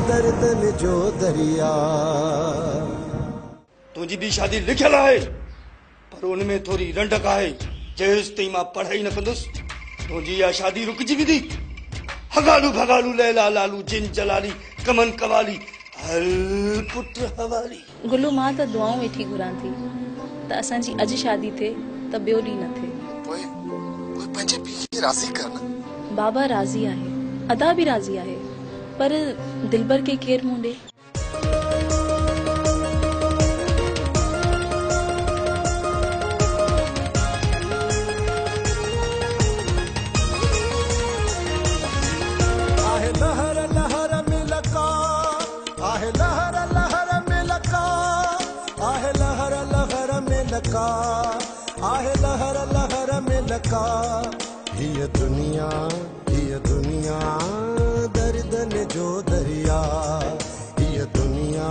दर्दन जो दरिया। तुझी भी शादी लिखल है पर उनमें थोड़ी रंडक है। जेस तई मां पढ़ाई न कंदुस तुझी या शादी रुकजी वेंदी। हगालू भगालू लैला लालू जिन जलाली कमन कवाली हल पुट हवाली। गुलू मां त दुआऊं वेठी घुरां थी त असांजी अॼु शादी थे त ॿियो ॾींहुं न थे। पोइ पंहिंजे पीउ खे राज़ी कर न। बाबा राज़ी आहे, अदा भी राज़ी आहे, पर दिलबर के केर मुंह ॾे। आहे लहर लहर में लका, आहे लहर लहर में लका, आहे लहर लहर में लका, आहे लहर लहर में लका। ये दुनिया दर्दन जो दरिया। ये दुनिया